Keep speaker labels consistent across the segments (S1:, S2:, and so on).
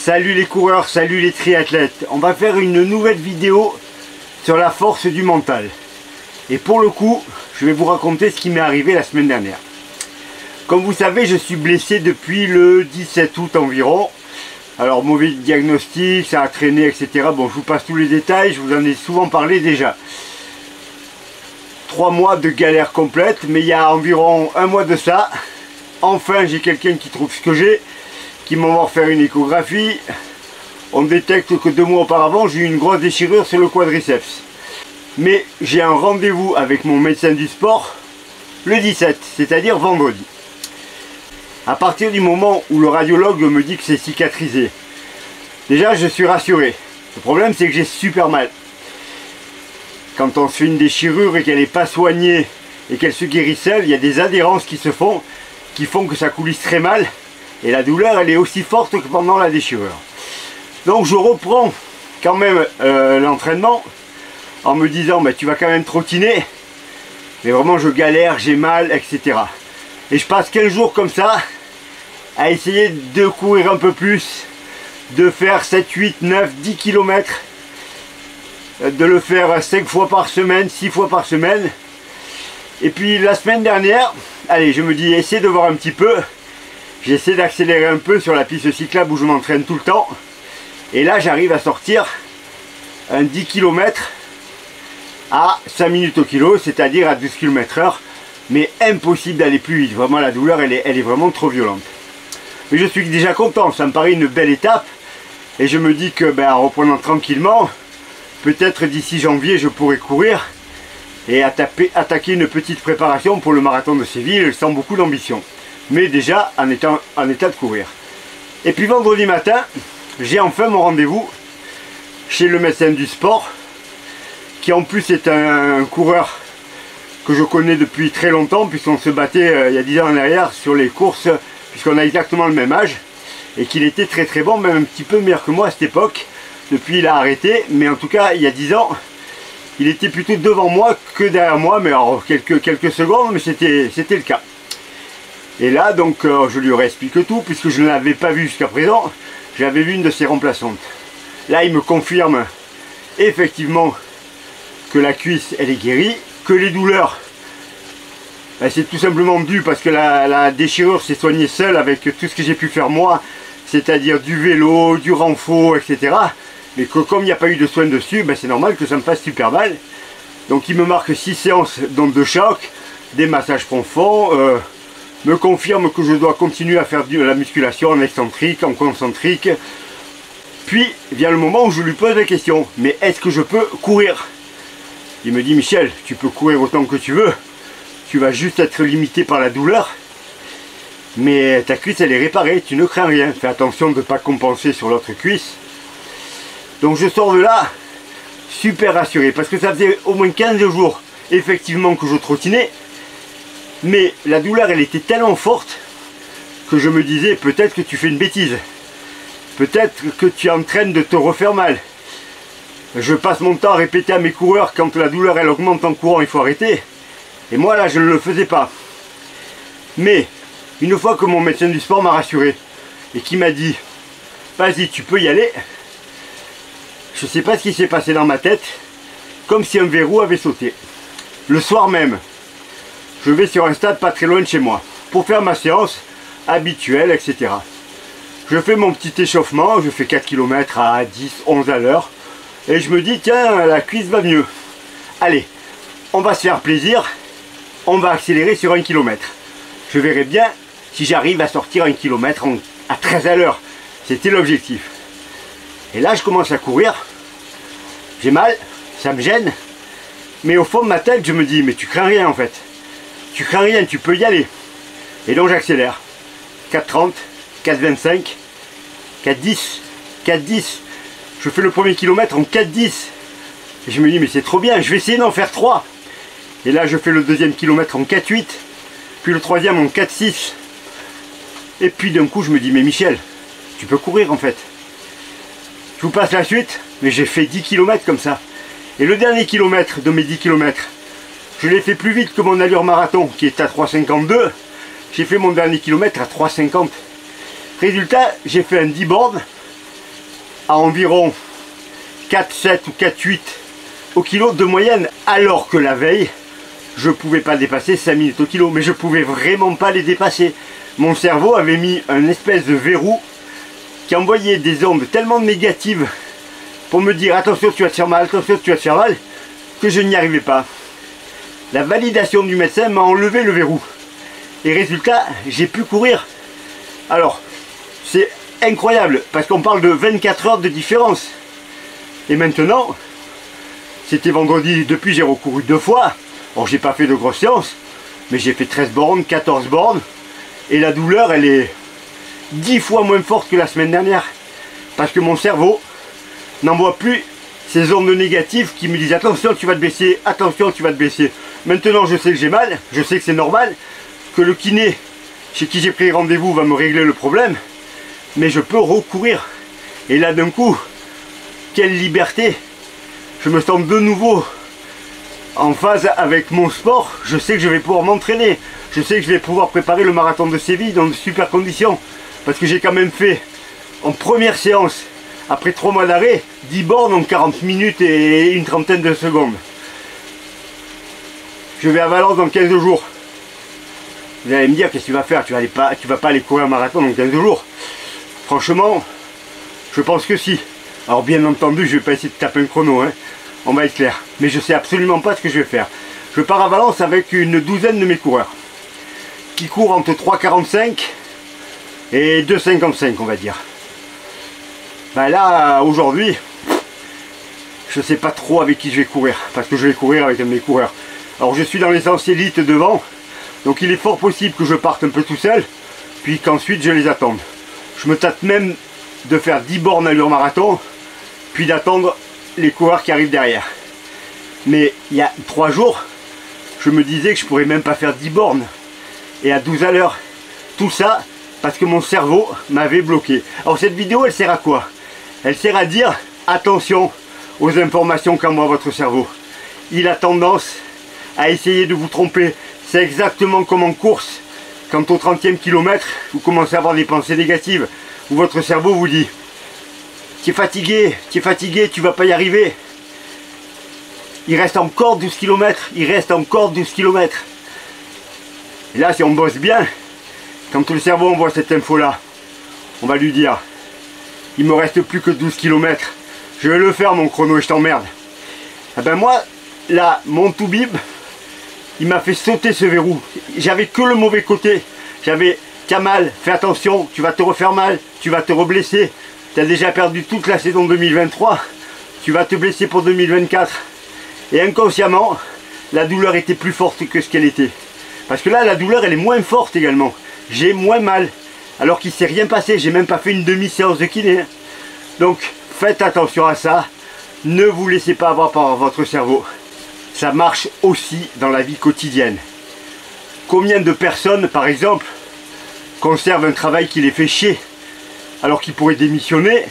S1: Salut les coureurs, salut les triathlètes. On va faire une nouvelle vidéo sur la force du mental. Et pour le coup, je vais vous raconter ce qui m'est arrivé la semaine dernière. Comme vous savez, je suis blessé depuis le 17 août environ. Alors mauvais diagnostic, ça a traîné, etc. Bon, je vous passe tous les détails, je vous en ai souvent parlé déjà. 3 mois de galère complète, mais il y a environ un mois de ça, enfin j'ai quelqu'un qui trouve ce que j'ai, qui m'envoie faire une échographie. On détecte que 2 mois auparavant, j'ai eu une grosse déchirure sur le quadriceps. Mais j'ai un rendez-vous avec mon médecin du sport le 17, c'est-à-dire vendredi. À partir du moment où le radiologue me dit que c'est cicatrisé, déjà je suis rassuré. Le problème c'est que j'ai super mal. Quand on se fait une déchirure et qu'elle n'est pas soignée et qu'elle se guérit seule, il y a des adhérences qui se font, qui font que ça coulisse très mal. Et la douleur elle est aussi forte que pendant la déchirure. Donc je reprends quand même l'entraînement en me disant tu vas quand même trottiner. Mais vraiment je galère, j'ai mal, etc. Et je passe 15 jours comme ça à essayer de courir un peu plus, de faire 7, 8, 9, 10 km, de le faire 5 fois par semaine, 6 fois par semaine. Et puis la semaine dernière, allez, je me dis essayer de voir un petit peu. J'essaie d'accélérer un peu sur la piste cyclable où je m'entraîne tout le temps. Et là j'arrive à sortir un 10 km à 5 minutes au kilo, c'est-à-dire à 12 km/h. Mais impossible d'aller plus vite, vraiment la douleur elle est vraiment trop violente. Mais je suis déjà content, ça me paraît une belle étape. Et je me dis que en reprenant tranquillement, peut-être d'ici janvier je pourrai courir et attaquer une petite préparation pour le marathon de Séville sans beaucoup d'ambition. Mais déjà en état de courir. Et puis vendredi matin, j'ai enfin mon rendez-vous chez le médecin du sport, qui en plus est un coureur que je connais depuis très longtemps, puisqu'on se battait il y a 10 ans en arrière sur les courses, puisqu'on a exactement le même âge, et qu'il était très très bon, même un petit peu meilleur que moi à cette époque. Depuis il a arrêté, mais en tout cas il y a 10 ans, il était plutôt devant moi que derrière moi, mais alors quelques secondes, mais c'était le cas. Et là donc je lui réexplique tout, puisque je ne l'avais pas vu jusqu'à présent, j'avais vu une de ses remplaçantes. Là il me confirme effectivement que la cuisse elle est guérie, que les douleurs c'est tout simplement dû parce que la déchirure s'est soignée seule avec tout ce que j'ai pu faire moi, c'est-à-dire du vélo, du renfort, etc. Mais que comme il n'y a pas eu de soins dessus, c'est normal que ça me fasse super mal. Donc il me marque 6 séances d'ondes de choc, des massages profonds, me confirme que je dois continuer à faire de la musculation en excentrique, en concentrique. Puis vient le moment où je lui pose la question, mais est-ce que je peux courir? Il me dit Michel, tu peux courir autant que tu veux, tu vas juste être limité par la douleur, mais ta cuisse elle est réparée, tu ne crains rien, fais attention de ne pas compenser sur l'autre cuisse. Donc je sors de là super rassuré, parce que ça faisait au moins 15 jours effectivement que je trottinais, mais la douleur elle était tellement forte que je me disais peut-être que tu fais une bêtise, peut-être que tu es en train de te refaire mal. Je passe mon temps à répéter à mes coureurs quand la douleur elle augmente en courant, il faut arrêter. Et moi là je ne le faisais pas. Mais une fois que mon médecin du sport m'a rassuré et qui m'a dit vas-y tu peux y aller, je ne sais pas ce qui s'est passé dans ma tête, comme si un verrou avait sauté. Le soir même, je vais sur un stade pas très loin de chez moi pour faire ma séance habituelle, etc. Je fais mon petit échauffement, je fais 4 km à 10, 11 à l'heure. Et je me dis, tiens, la cuisse va mieux. Allez, on va se faire plaisir, on va accélérer sur 1 km. Je verrai bien si j'arrive à sortir 1 km à 13 à l'heure. C'était l'objectif. Et là, je commence à courir. J'ai mal, ça me gêne. Mais au fond de ma tête, je me dis, mais tu crains rien en fait. Tu crains rien, tu peux y aller. Et donc j'accélère. 4,30, 4,25, 4,10, 4,10. Je fais le premier kilomètre en 4,10. Et je me dis, mais c'est trop bien, je vais essayer d'en faire 3. Et là, je fais le deuxième kilomètre en 4,8. Puis le troisième en 4,6. Et puis d'un coup, je me dis, mais Michel, tu peux courir en fait. Je vous passe la suite, mais j'ai fait 10 km comme ça. Et le dernier kilomètre de mes 10 km, je l'ai fait plus vite que mon allure marathon, qui est à 3,52. J'ai fait mon dernier kilomètre à 3,50. Résultat, j'ai fait un 10 bornes à environ 4,7 ou 4,8 au kilo de moyenne, alors que la veille, je ne pouvais pas dépasser 5 minutes au kilo, mais je ne pouvais vraiment pas les dépasser. Mon cerveau avait mis un espèce de verrou qui envoyait des ondes tellement négatives pour me dire attention tu vas te faire mal, attention tu vas te faire mal, que je n'y arrivais pas. La validation du médecin m'a enlevé le verrou. Et résultat, j'ai pu courir. Alors, c'est incroyable, parce qu'on parle de 24 heures de différence. Et maintenant, c'était vendredi, depuis j'ai recouru 2 fois. Bon, j'ai pas fait de grosses séances, mais j'ai fait 13 bornes, 14 bornes. Et la douleur, elle est 10 fois moins forte que la semaine dernière. Parce que mon cerveau n'envoie plus ces ondes négatives qui me disent attention tu vas te blesser, attention tu vas te blesser. Maintenant je sais que j'ai mal, je sais que c'est normal, que le kiné chez qui j'ai pris rendez-vous va me régler le problème, mais je peux recourir. Et là d'un coup, quelle liberté! Je me sens de nouveau en phase avec mon sport, je sais que je vais pouvoir m'entraîner, je sais que je vais pouvoir préparer le marathon de Séville dans de super conditions, parce que j'ai quand même fait en première séance, après 3 mois d'arrêt, 10 bornes en 40 minutes et une trentaine de secondes. Je vais à Valence dans 15 jours. Vous allez me dire, qu'est-ce que tu vas faire? Tu vas pas aller courir un marathon dans 15 jours. Franchement, je pense que si. Alors bien entendu, je vais pas essayer de taper un chrono, hein. On va être clair. Mais je sais absolument pas ce que je vais faire. Je pars à Valence avec une douzaine de mes coureurs. Qui courent entre 3,45 et 2,55 on va dire. Ben là, aujourd'hui, je sais pas trop avec qui je vais courir, parce que je vais courir avec un de mes coureurs. Alors je suis dans l'essence élite devant, donc il est fort possible que je parte un peu tout seul, puis qu'ensuite je les attende. Je me tâte même de faire 10 bornes allure marathon, puis d'attendre les coureurs qui arrivent derrière. Mais il y a 3 jours, je me disais que je pourrais même pas faire 10 bornes, et à 12 à l'heure. Tout ça parce que mon cerveau m'avait bloqué. Alors cette vidéo, elle sert à quoi? Elle sert à dire attention aux informations qu'envoie votre cerveau. Il a tendance à essayer de vous tromper. C'est exactement comme en course, quand au 30e kilomètre, vous commencez à avoir des pensées négatives, où votre cerveau vous dit tu es fatigué, tu vas pas y arriver. Il reste encore 12 km, il reste encore 12 km. Et là, si on bosse bien, quand le cerveau envoie cette info-là, on va lui dire il me reste plus que 12 km, je vais le faire mon chrono et je t'emmerde. Ah ben moi, là, mon Toubib, il m'a fait sauter ce verrou. J'avais que le mauvais côté. J'avais, t'as mal, fais attention, tu vas te refaire mal, tu vas te reblesser. Tu as déjà perdu toute la saison 2023, tu vas te blesser pour 2024. Et inconsciemment, la douleur était plus forte que ce qu'elle était. Parce que là, la douleur, elle est moins forte également. J'ai moins mal. Alors qu'il ne s'est rien passé, j'ai même pas fait une demi-séance de kiné. Donc, faites attention à ça. Ne vous laissez pas avoir par votre cerveau. Ça marche aussi dans la vie quotidienne. Combien de personnes, par exemple, conservent un travail qui les fait chier, alors qu'ils pourraient démissionner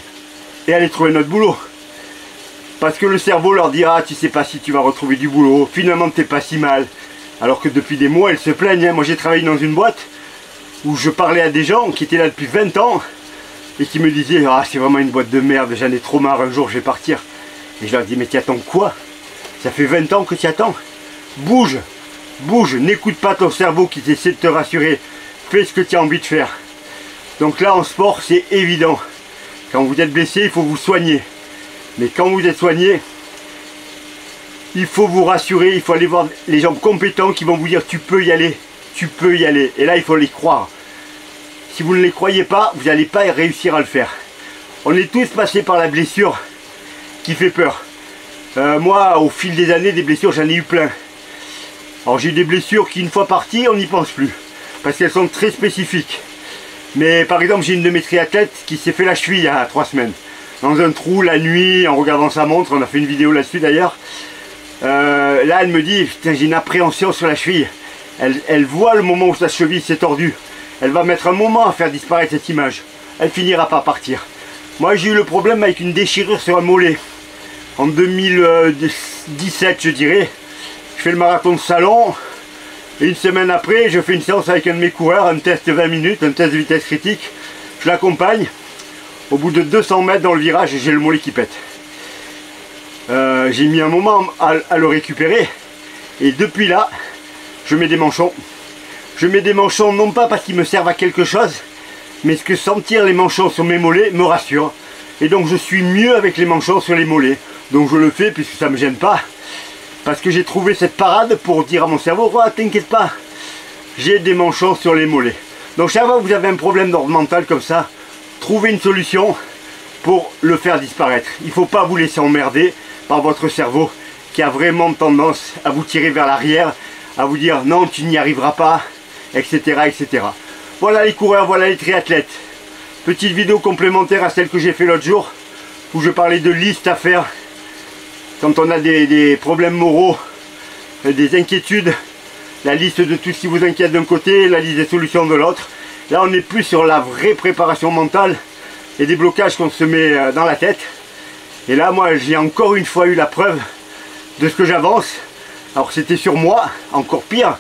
S1: et aller trouver notre boulot? Parce que le cerveau leur dira, tu sais pas si tu vas retrouver du boulot, finalement t'es pas si mal. Alors que depuis des mois, elles se plaignent. Hein. Moi j'ai travaillé dans une boîte où je parlais à des gens qui étaient là depuis 20 ans et qui me disaient, ah c'est vraiment une boîte de merde, j'en ai trop marre, un jour je vais partir. Et je leur dis, mais tu attends quoi? Ça fait 20 ans que tu attends. Bouge, bouge, n'écoute pas ton cerveau qui essaie de te rassurer. Fais ce que tu as envie de faire. Donc là en sport c'est évident. Quand vous êtes blessé, il faut vous soigner. Mais quand vous êtes soigné, il faut vous rassurer, il faut aller voir les gens compétents qui vont vous dire tu peux y aller, tu peux y aller. Et là il faut les croire. Si vous ne les croyez pas, vous n'allez pas réussir à le faire. On est tous passés par la blessure qui fait peur. Moi, au fil des années, des blessures, j'en ai eu plein. Alors j'ai eu des blessures qui, une fois parties, on n'y pense plus. Parce qu'elles sont très spécifiques. Mais par exemple, j'ai une de mes triathlètes qui s'est fait la cheville il y a 3 semaines. Dans un trou, la nuit, en regardant sa montre. On a fait une vidéo là-dessus d'ailleurs. Là, elle me dit, putain, j'ai une appréhension sur la cheville. Elle voit le moment où sa cheville s'est tordue. Elle va mettre un moment à faire disparaître cette image. Elle finira par partir. Moi, j'ai eu le problème avec une déchirure sur un mollet. En 2017, je dirais. Je fais le marathon de Salon. Et une semaine après, je fais une séance avec un de mes coureurs, un test 20 minutes, un test de vitesse critique. Je l'accompagne. Au bout de 200 mètres dans le virage, j'ai le mollet qui pète. J'ai mis un moment à le récupérer. Et depuis là, je mets des manchons. Je mets des manchons non pas parce qu'ils me servent à quelque chose, mais parce que sentir les manchons sur mes mollets me rassure. Et donc je suis mieux avec les manchons sur les mollets. Donc je le fais puisque ça ne me gêne pas. Parce que j'ai trouvé cette parade pour dire à mon cerveau, oh, t'inquiète pas, j'ai des manchons sur les mollets. Donc chaque fois que vous avez un problème d'ordre mental comme ça, trouvez une solution pour le faire disparaître. Il ne faut pas vous laisser emmerder par votre cerveau qui a vraiment tendance à vous tirer vers l'arrière, à vous dire non, tu n'y arriveras pas, etc., etc. Voilà les coureurs, voilà les triathlètes. Petite vidéo complémentaire à celle que j'ai fait l'autre jour, où je parlais de listes à faire quand on a des problèmes moraux, des inquiétudes, la liste de tout ce qui vous inquiète d'un côté, la liste des solutions de l'autre. Là on est plus sur la vraie préparation mentale et des blocages qu'on se met dans la tête. Et là moi j'ai encore une fois eu la preuve de ce que j'avance. Alors c'était sur moi, encore pire,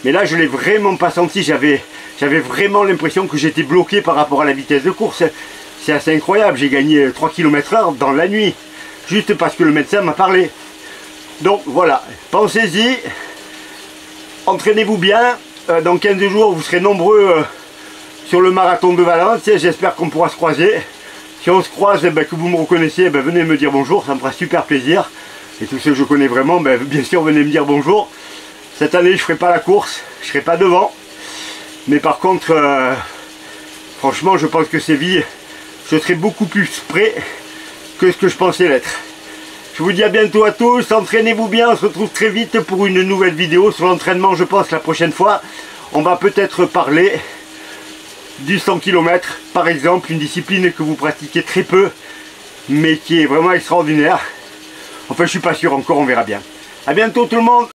S1: mais là je l'ai vraiment pas senti, j'avais vraiment l'impression que j'étais bloqué par rapport à la vitesse de course. C'est assez incroyable, j'ai gagné 3 km/h dans la nuit, juste parce que le médecin m'a parlé. Donc voilà, pensez-y, entraînez-vous bien, dans 15 jours vous serez nombreux sur le marathon de Valence, j'espère qu'on pourra se croiser. Si on se croise, que vous me reconnaissiez, venez me dire bonjour, ça me fera super plaisir. Et tous ceux que je connais vraiment, bien sûr venez me dire bonjour. Cette année je ne ferai pas la course, je ne serai pas devant. Mais par contre, franchement je pense que Séville, je serai beaucoup plus près que ce que je pensais l'être. Je vous dis à bientôt à tous, entraînez-vous bien, on se retrouve très vite pour une nouvelle vidéo sur l'entraînement. Je pense la prochaine fois, on va peut-être parler du 100 km, par exemple, une discipline que vous pratiquez très peu, mais qui est vraiment extraordinaire. Enfin, je suis pas sûr encore, on verra bien. A bientôt tout le monde.